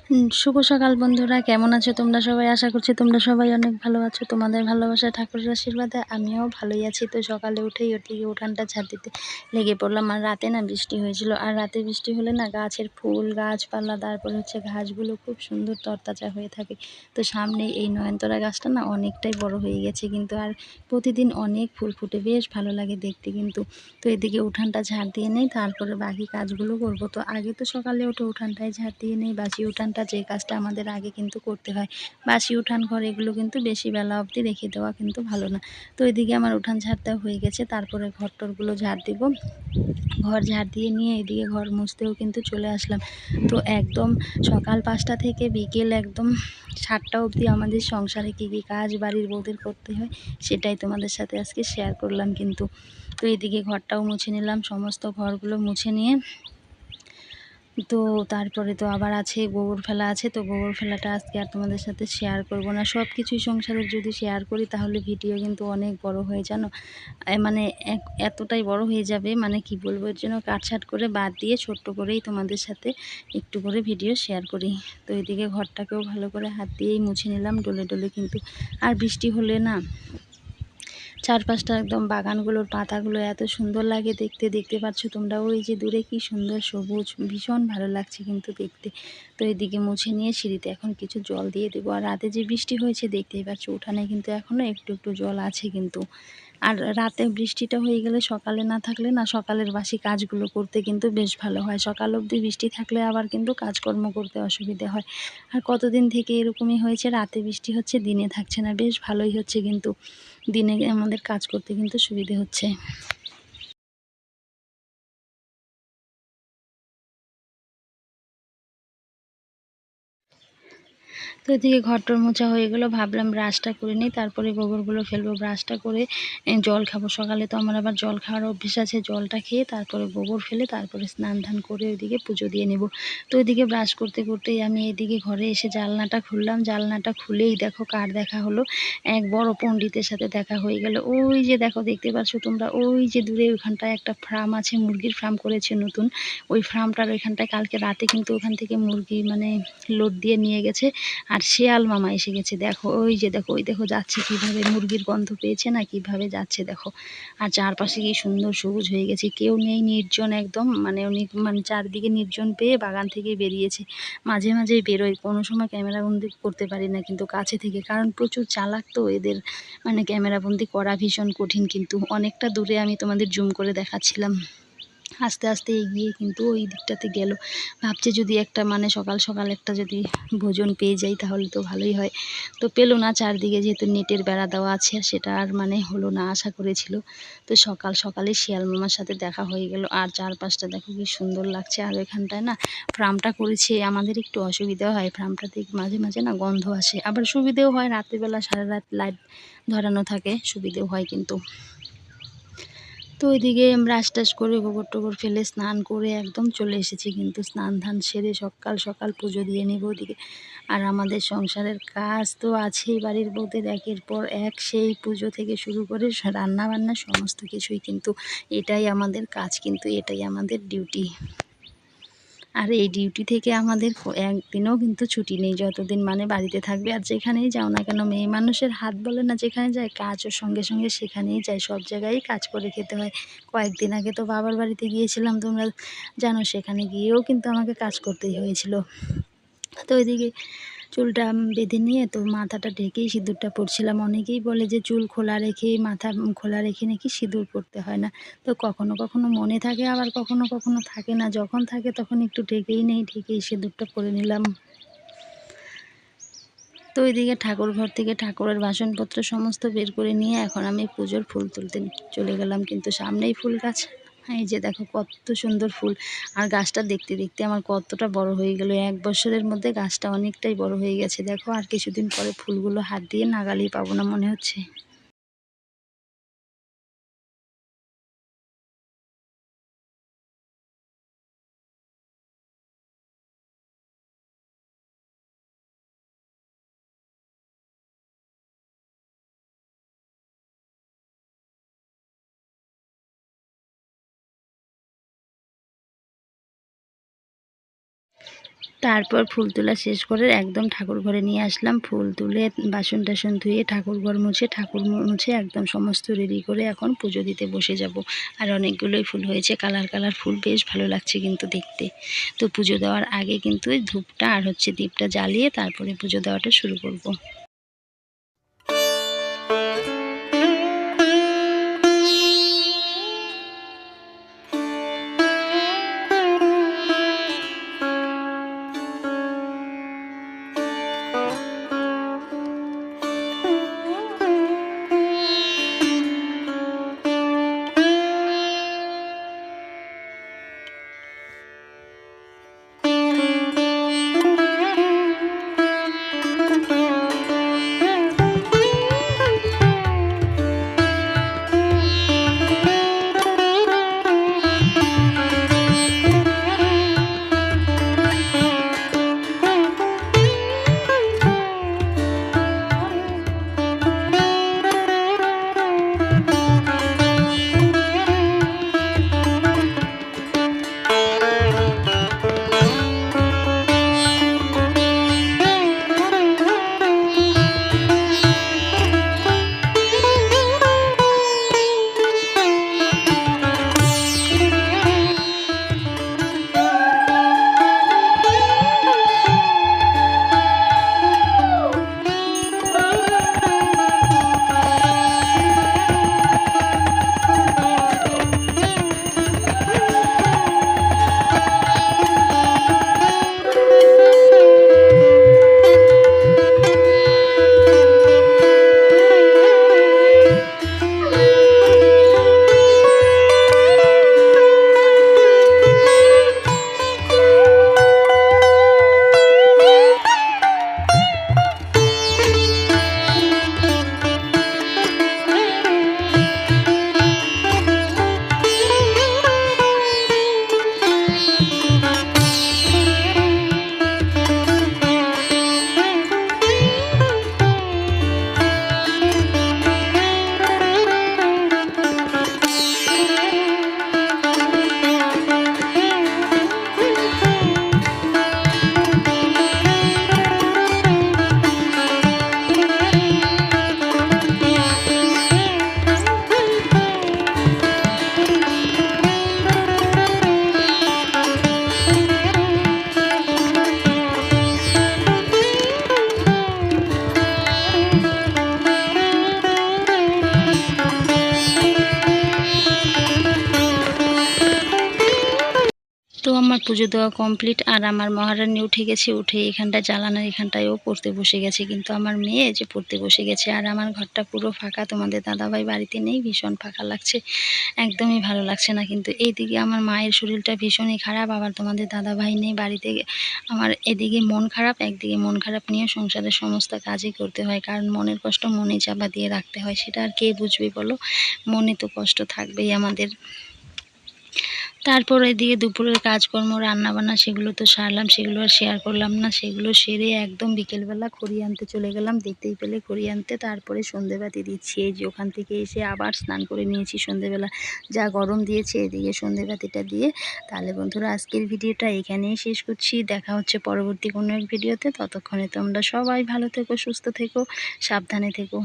শুভ সকাল বন্ধুরা, কেমন আছো তোমরা সবাই? আশা করছি তোমরা সবাই অনেক ভালো আছো। তোমাদের ভালোবাসা ঠাকুরের আশীর্বাদে আমিও ভালোই আছি। তো সকালে উঠেই ওর দিকে উঠানটা ঝাড় দিতে লেগে পড়লাম। আর রাতে না বৃষ্টি হয়েছিল, আর রাতে বৃষ্টি হলে না গাছের ফুল গাছপালা তারপরে হচ্ছে ঘাসগুলো খুব সুন্দর তরতাজা হয়ে থাকে। তো সামনে এই নয়নতারা গাছটা না অনেকটাই বড় হয়ে গেছে কিন্তু, আর প্রতিদিন অনেক ফুল ফুটে, বেশ ভালো লাগে দেখতে কিন্তু। তো এদিকে উঠানটা ঝাড় দিয়ে নেই, তারপরে বাকি কাজগুলো করব। তো আগে তো সকালে উঠে উঠানটায় ঝাড় দিয়ে নেই, বাসি উঠানটা যে কাজটা আমাদের আগে কিন্তু করতে হয়। বাসি উঠান ঘর এগুলো কিন্তু বেশি বেলা অবধি রেখে দেওয়া কিন্তু ভালো না। তো এদিকে আমার উঠান ঝাড় দেওয়া হয়ে গেছে, তারপরে ঘর টরগুলো ঝাড় দিব। ঘর ঝাড় দিয়ে নিয়ে এদিকে ঘর মুছতেও কিন্তু চলে আসলাম। তো একদম সকাল 5টা থেকে বিকেল একদম 7টা অবধি আমাদের সংসারে কী কী কাজ বাড়ির বউদের করতে হয় সেটাই তোমাদের সাথে আজকে শেয়ার করলাম কিন্তু। তো এদিকে ঘরটাও মুছে নিলাম, সমস্ত ঘরগুলো মুছে নিয়ে তো তারপরে তো আবার আছে গোবর ফেলা আছে। তো গোবর ফেলাটা আজকে আর তোমাদের সাথে শেয়ার করব না। সব কিছুই সংসারের যদি শেয়ার করি তাহলে ভিডিও কিন্তু অনেক বড় হয়ে জানো, মানে এতটাই বড় হয়ে যাবে, মানে কি বলবো, এর জন্য কাটছাট করে বাদ দিয়ে ছোট্ট করেই তোমাদের সাথে একটু করে ভিডিও শেয়ার করি। তো এদিকে ঘরটাকেও ভালো করে হাত দিয়েই মুছে নিলাম ডলে ডলে কিন্তু। আর বৃষ্টি হলে না চারপাশটা একদম বাগানগুলোর পাতাগুলো এত সুন্দর লাগে দেখতে, দেখতে পাচ্ছ তোমরা ওই যে দূরে কি সুন্দর সবুজ, ভীষণ ভালো লাগছে কিন্তু দেখতে। তো এদিকে মুছে নিয়ে সিঁড়িতে এখন কিছু জল দিয়ে দেবো। আর রাতে যে বৃষ্টি হয়েছে দেখতেই পাচ্ছ উঠানে কিন্তু এখনও একটু একটু জল আছে কিন্তু। আর রাতে বৃষ্টিটা হয়ে গেলে সকালে না থাকলে না সকালের বাসি কাজগুলো করতে কিন্তু বেশ ভালো হয়। সকাল অবধি বৃষ্টি থাকলে আবার কিন্তু কাজকর্ম করতে অসুবিধে হয়। আর কতদিন থেকে এরকমই হয়েছে, রাতে বৃষ্টি হচ্ছে দিনে থাকছে না, বেশ ভালোই হচ্ছে কিন্তু। দিনে আমাদের কাজ করতে কিন্তু সুবিধে হচ্ছে। তো এদিকে ঘরটর মোছা হয়ে গেলো, ভাবলাম ব্রাশটা করে নিই, তারপরে গোবরগুলো ফেলবো। ব্রাশটা করে জল খাবো। সকালে তো আমার আবার জল খাওয়ার অভ্যেস আছে, জলটা খেয়ে তারপরে গোবর ফেলে তারপরে স্নান ধান করে ওইদিকে পুজো দিয়ে নেব। তো ওইদিকে ব্রাশ করতে করতেই আমি এদিকে ঘরে এসে জানলাটা খুললাম। জানলাটা খুলেই দেখো কার দেখা হলো, এক বড় পণ্ডিতের সাথে দেখা হয়ে গেল। ওই যে দেখো, দেখতে পাচ্ছ তোমরা, ওই যে দূরে ওইখানটায় একটা ফার্ম আছে, মুরগির ফার্ম করেছে নতুন। ওই ফার্মটার ওইখানটায় কালকে রাতে কিন্তু ওখান থেকে মুরগি মানে লোড দিয়ে নিয়ে গেছে। আর শিয়াল মামা এসে গেছে দেখো, ওই যে দেখো, ওই দেখো যাচ্ছে কিভাবে, মুরগির গন্ধ পেয়েছে না কিভাবে যাচ্ছে দেখো। আর চারপাশে কি সুন্দর সবুজ হয়ে গেছে, কেউ নেই, নির্জন একদম, মানে উনি মানে চারদিকে নির্জন পেয়ে বাগান থেকে বেরিয়েছে। মাঝে মাঝেই বেরোয়, কোনো সময় ক্যামেরাবন্দি করতে পারি না কিন্তু কাছে থেকে, কারণ প্রচুর চালাক তো এদের, মানে ক্যামেরাবন্দি করা ভীষণ কঠিন কিন্তু। অনেকটা দূরে আমি তোমাদের জুম করে দেখাচ্ছিলাম। আস্তে আস্তে এগিয়ে কিন্তু ওই দিকটাতে গেল। ভাবছে যদি একটা মানে সকাল সকাল একটা যদি ভোজন পেয়ে যাই তাহলে তো ভালোই হয়। তো পেলো না, চারদিকে যেহেতু নেটের বেড়া দেওয়া আছে সেটা আর মানে হলো না, আশা করেছিল। তো সকাল সকালে শিয়াল মামার সাথে দেখা হয়ে গেল। আর চারপাশটা দেখো কি সুন্দর লাগছে। আর এখানটায় না ফার্মটা করেছে, আমাদের একটু অসুবিধা হয়, ফার্মটাতে মাঝে মাঝে না গন্ধ আসে, আবার সুবিধেও হয়, রাত্রিবেলা সারা রাত লাইট ধরানো থাকে, সুবিধেও হয় কিন্তু। তো ওইদিকে ব্রাশ টাশ করে গোবর টোবর ফেলে স্নান করে একদম চলে এসেছি কিন্তু। স্নান ধান সেরে সকাল সকাল পুজো দিয়ে নেব ওদিকে। আর আমাদের সংসারের কাজ তো আছেই, বাড়ির বউদের একের পর এক, সেই পুজো থেকে শুরু করে রান্না বান্না সমস্ত কিছুই কিন্তু। এটাই আমাদের কাজ কিন্তু, এটাই আমাদের ডিউটি। আর এই ডিউটি থেকে আমাদের একদিনও কিন্তু ছুটি নেই, যতদিন মানে বাড়িতে থাকবে। আর যেখানেই যাও না কেন, মেয়ে মানুষের হাত বলে না, যেখানে যায় কাজও সঙ্গে সঙ্গে সেখানেই যায়, সব জায়গায় কাজ করে খেতে হয়। কয়েকদিন আগে তো বাবার বাড়িতে গিয়েছিলাম, তোমরা জানো, সেখানে গিয়েও কিন্তু আমাকে কাজ করতেই হয়েছিল। তো ওইদিকে চুলটা বেঁধে নিয়ে তো মাথাটা ঢেকেই সিঁদুরটা পরছিলাম। অনেকেই বলে যে চুল খোলা রেখে, মাথা খোলা রেখে নাকি সিঁদুর পরতে হয় না। তো কখনো কখনো মনে থাকে, আবার কখনো কখনো থাকে না। যখন থাকে তখন একটু ঢেকেই নেই, ঢেকেই সিঁদুরটা পরে নিলাম। তো ওইদিকে ঠাকুর ঘর থেকে ঠাকুরের বাসনপত্র সমস্ত বের করে নিয়ে এখন আমি পুজোর ফুল তুলতে চলে গেলাম কিন্তু। সামনেই ফুল গাছ, এই যে দেখো কত সুন্দর ফুল। আর গাছটা দেখতে দেখতে আমার কতটা বড় হয়ে গেল, 1 বছরের মধ্যে গাছটা অনেকটাই বড় হয়ে গেছে দেখো। আর কিছুদিন পরে ফুলগুলো হাত দিয়ে নাগালই পাবো না মনে হচ্ছে। তারপর ফুল তোলা শেষ করে একদম ঠাকুর ঘরে নিয়ে আসলাম। ফুল তুলে বাসন টাসন ধুয়ে ঠাকুর ঘর মুছে একদম সমস্ত রেডি করে এখন পুজো দিতে বসে যাব। আর অনেকগুলোই ফুল হয়েছে, কালার কালার ফুল, বেশ ভালো লাগছে কিন্তু দেখতে। তো পুজো দেওয়ার আগে কিন্তু এই ধূপটা আর দীপটা জ্বালিয়ে তারপরে পুজো দেওয়াটা শুরু করব। তো আমার পুজো দেওয়া কমপ্লিট, আর আমার মহারানী উঠে গেছে। উঠে এখানটা জ্বালানোর এখানটায় ও পড়তে বসে গেছে, কিন্তু আমার মেয়ে যে পড়তে বসে গেছে। আর আমার ঘরটা পুরো ফাঁকা, তোমাদের দাদাভাই বাড়িতে নেই, ভীষণ ফাঁকা লাগছে, একদমই ভালো লাগছে না। কিন্তু এইদিকে আমার মায়ের শরীরটা ভীষণই খারাপ, আবার তোমাদের দাদাভাই নেই বাড়িতে। আমার এদিকে মন খারাপ, একদিকে মন খারাপ নিয়ে সংসারের সমস্ত কাজই করতে হয়, কারণ মনের কষ্ট মনে চাপা দিয়ে রাখতে হয়, সেটা আর কে বুঝবে বলো। মনে তো কষ্ট থাকবেই আমাদের। তারপর এদিকে দুপুরের কাজকর্ম রান্নাবান্না সেগুলো তো সারলাম, সেগুলো আর শেয়ার করলাম না। সেগুলো সেরে একদম বিকেলবেলা খড়ি আনতে চলে গেলাম, দেখতেই পেলে খড়ি আনতে। তারপরে সন্ধেবাতি দিচ্ছি, এই যে ওখান থেকে এসে আবার স্নান করে নিয়েছি। সন্ধেবেলা যা গরম দিয়েছে, এদিকে সন্ধেবাতিটা দিয়ে। তাহলে বন্ধুরা আজকের ভিডিওটা এখানেই শেষ করছি, দেখা হচ্ছে পরবর্তী কোনো এক ভিডিওতে। ততক্ষণে তোমরা সবাই ভালো থেকো, সুস্থ থেকো, সাবধানে থেকো।